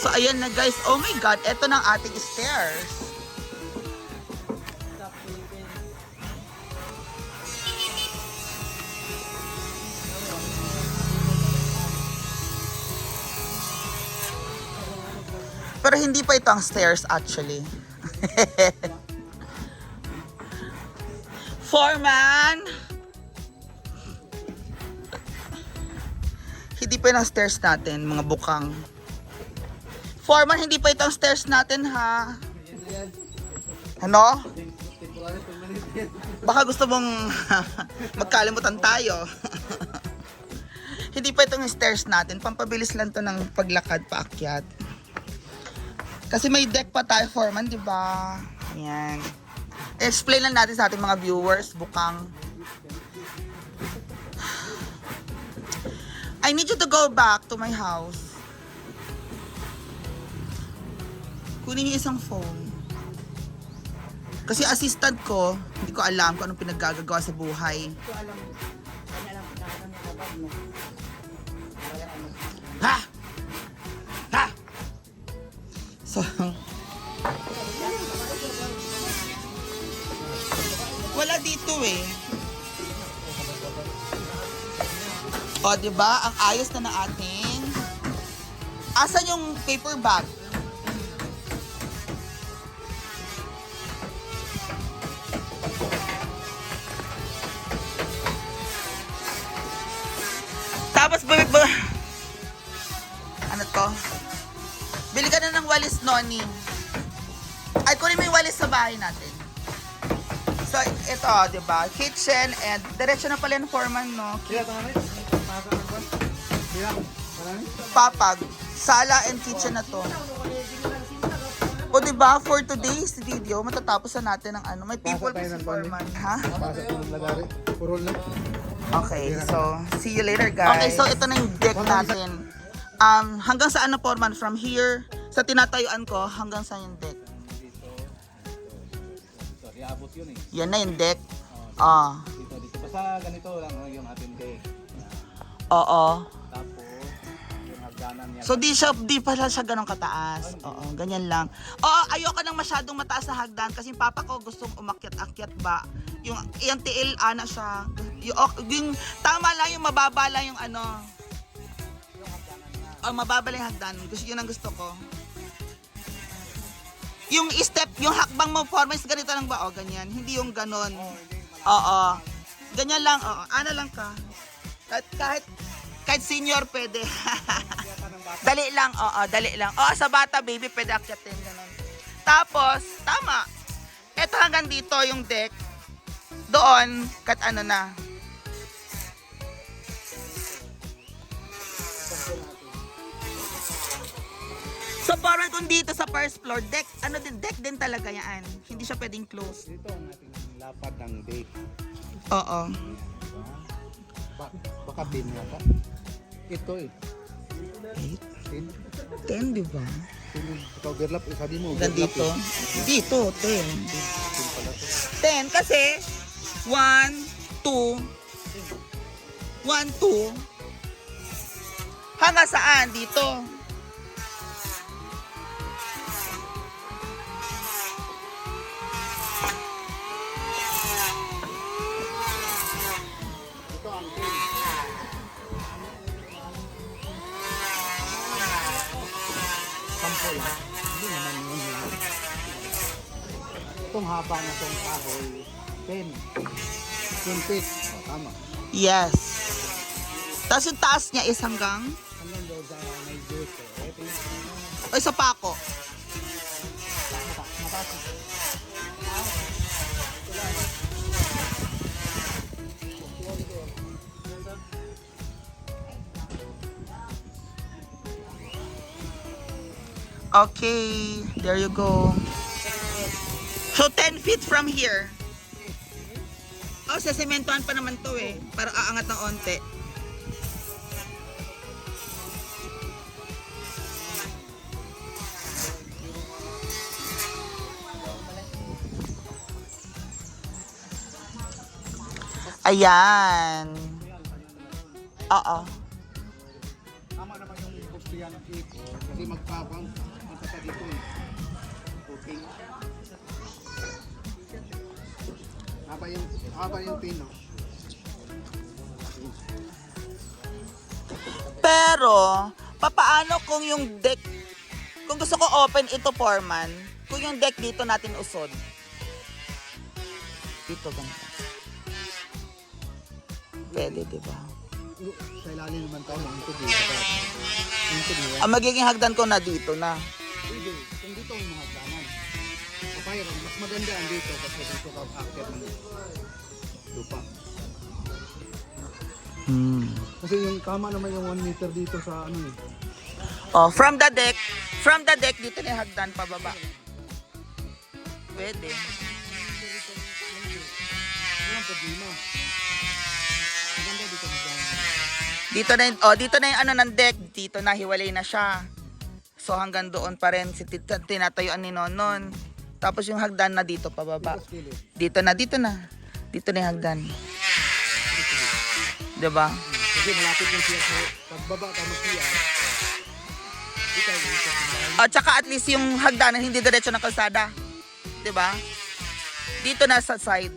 So, ayan na guys. Oh my God, eto na ang ating stairs. Pero hindi pa ito ang stairs actually. Foreman! Hindi pa yung stairs natin, mga bukang. Foreman, hindi pa ito ang stairs natin, ha? Ano? Baka gusto mong magkalimutan tayo. Hindi pa itong stairs natin. Pampabilis lang to ng paglakad paakyat. Kasi may deck pa tayo, Foreman, di ba? Ayan. Explain lang natin sa ating mga viewers, bukang. I need you to go back to my house. Kunin niyo isang phone. Kasi assistant ko, hindi ko alam kung anong pinaggagawa sa buhay. Ha! Ha! So, wala dito eh. O, diba? Ang ayos na ng ating... Asan yung paper bag? Tapos, ano to? Bili ka na ng walis, Noni. Ay, kunin mo yung walis sa bahay natin. So, ito, diba? Kitchen and diretso na pala yung Foreman, no? Papag. Sala and kitchen na to. O, diba? For today's video, matatapos na natin ng ano. May people si Foreman. Ha? Okay, so, see you later, guys. Okay, so ito na yung deck natin. Hanggang saan na, Foreman? From here, sa tinatayuan ko, hanggang saan yung deck? Iabot yun eh. Yan na yung deck. Dito. Basta ganito lang yung ating deck. Oo. Tapos, yung hagdanan niya. So di pala siya ganun kataas. Oo, ganyan lang. Oo, ayoko nang masyadong mataas na hagdan kasi yung papa ko gustong umakyat-akyat ba. Yung tiil ana siya. Yung tama lang yung mababa lang yung ano. Mababa lang yung hagdan. Yun ang gusto ko. Yung step, yung hakbang mo, Foreman, ganito lang ba? O, ganyan. Hindi yung ganon. Oo. Ganyan lang, oo. Ano lang ka. Kahit senior, pwede. Dali lang, oo. Dali lang. Oo, sa bata, baby, pwede akyatin. Ganon. Tapos, tama. Ito hanggang dito, yung deck. Doon, kahit ano na. So, parang kung dito sa first floor, deck din talaga yan. Hindi siya pwedeng close. Dito ang ating lapad ng deck. Oo. Baka 10 yata. Ito eh. 10, di ba? Overlap, sabi mo. Dito. Dito, 10. 10 kasi 1, 2. 1, 2. Hanggang saan? Dito. Itong haba na itong kahoy, 10 feet. Tama. Yes. Tapos yung taas niya is hanggang? Hanggang doon sa may juice. O sa pako? Mataas. Okay, there you go. So 10 feet from here. Oh, sa sementohan pa naman to eh. Para aangat ng onte. Ayan. Oo. Tama naman yung postihan dito. Kasi magpapang sa dito eh. Cooking. Haba yung pino. Pero, papaano kung yung deck, kung gusto ko open ito, foreman, kung yung deck dito natin usod? Dito ganito. Pwede, di ba? Sa ilalim naman tayo ng tubig. Yung tubig. Ang magiging hagdan ko na dito na. Pwede. Kung dito ang mga hagdanan. Papaya, mas maganda ang dito kasi dito ka akit ng lupa. Kasi yung tama naman yung 1 meter dito sa ano eh. Oh, from the deck, dito na yung hagdan pababa. Pwede. Walang problema. Maganda dito hagdanan. Dito na yung ano ng deck, dito na hiwalay na siya. So hanggang doon pa rin si tinatayuan ni Nonon. Tapos yung hagdan na dito pababa. Dito na yung hagdan. Diba? Kasi malapit yung siya sa pagbaba ka mag-siya. Dito yung siya. At saka at least yung hagdanan hindi diretso ng kalsada. 'Di ba? Dito na sa side.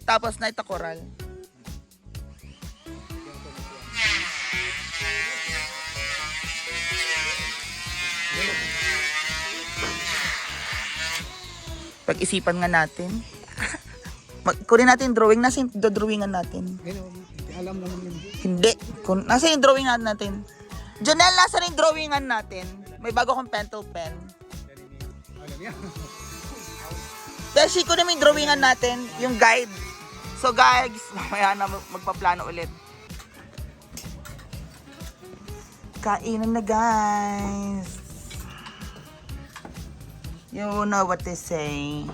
Tapos na itakoral. Pag-isipan nga natin. Kunin natin yung drawing. Nasa yung drawingan natin? Alam naman yun. Hindi. Nasa yung drawing natin? Jonel, nasa yung drawingan natin? May bago akong pentel pen. Alam yan. Beshi, kunin mo yung drawingan natin, yung guide. So guys, mamaya na magpaplano ulit. Kainan na guys. You know what they say.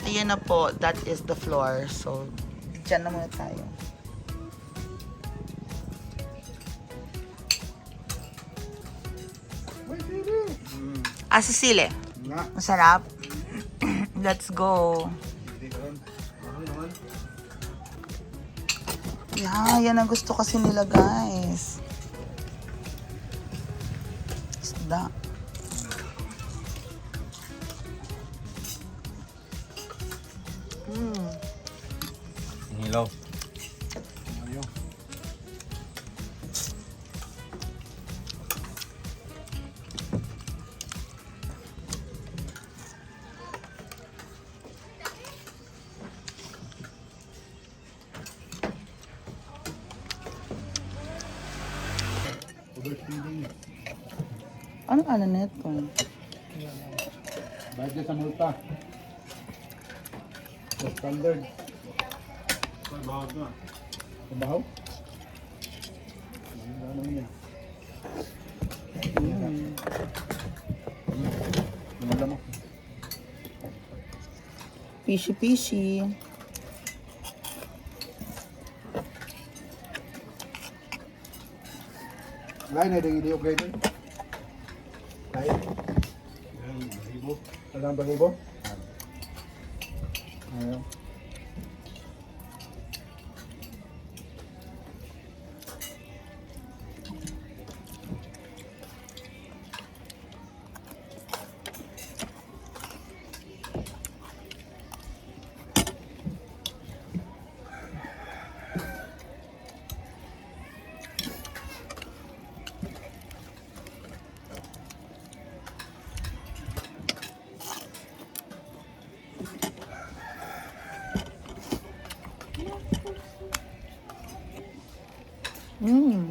Ayan na po, that is the floor. So, dyan na muna tayo. Sa sili. Masarap. Let's go. Yeah, yan ang gusto kasi nila guys. Isda. Hello. Anong alam na ito? Bayad sa multa. Sa standard. Bahaw na. Bahaw? Ano yan? Ano mo? Fishy. Lain na yung iliyok kayo. Lain. Alam ba hibo? Ayaw. Mm.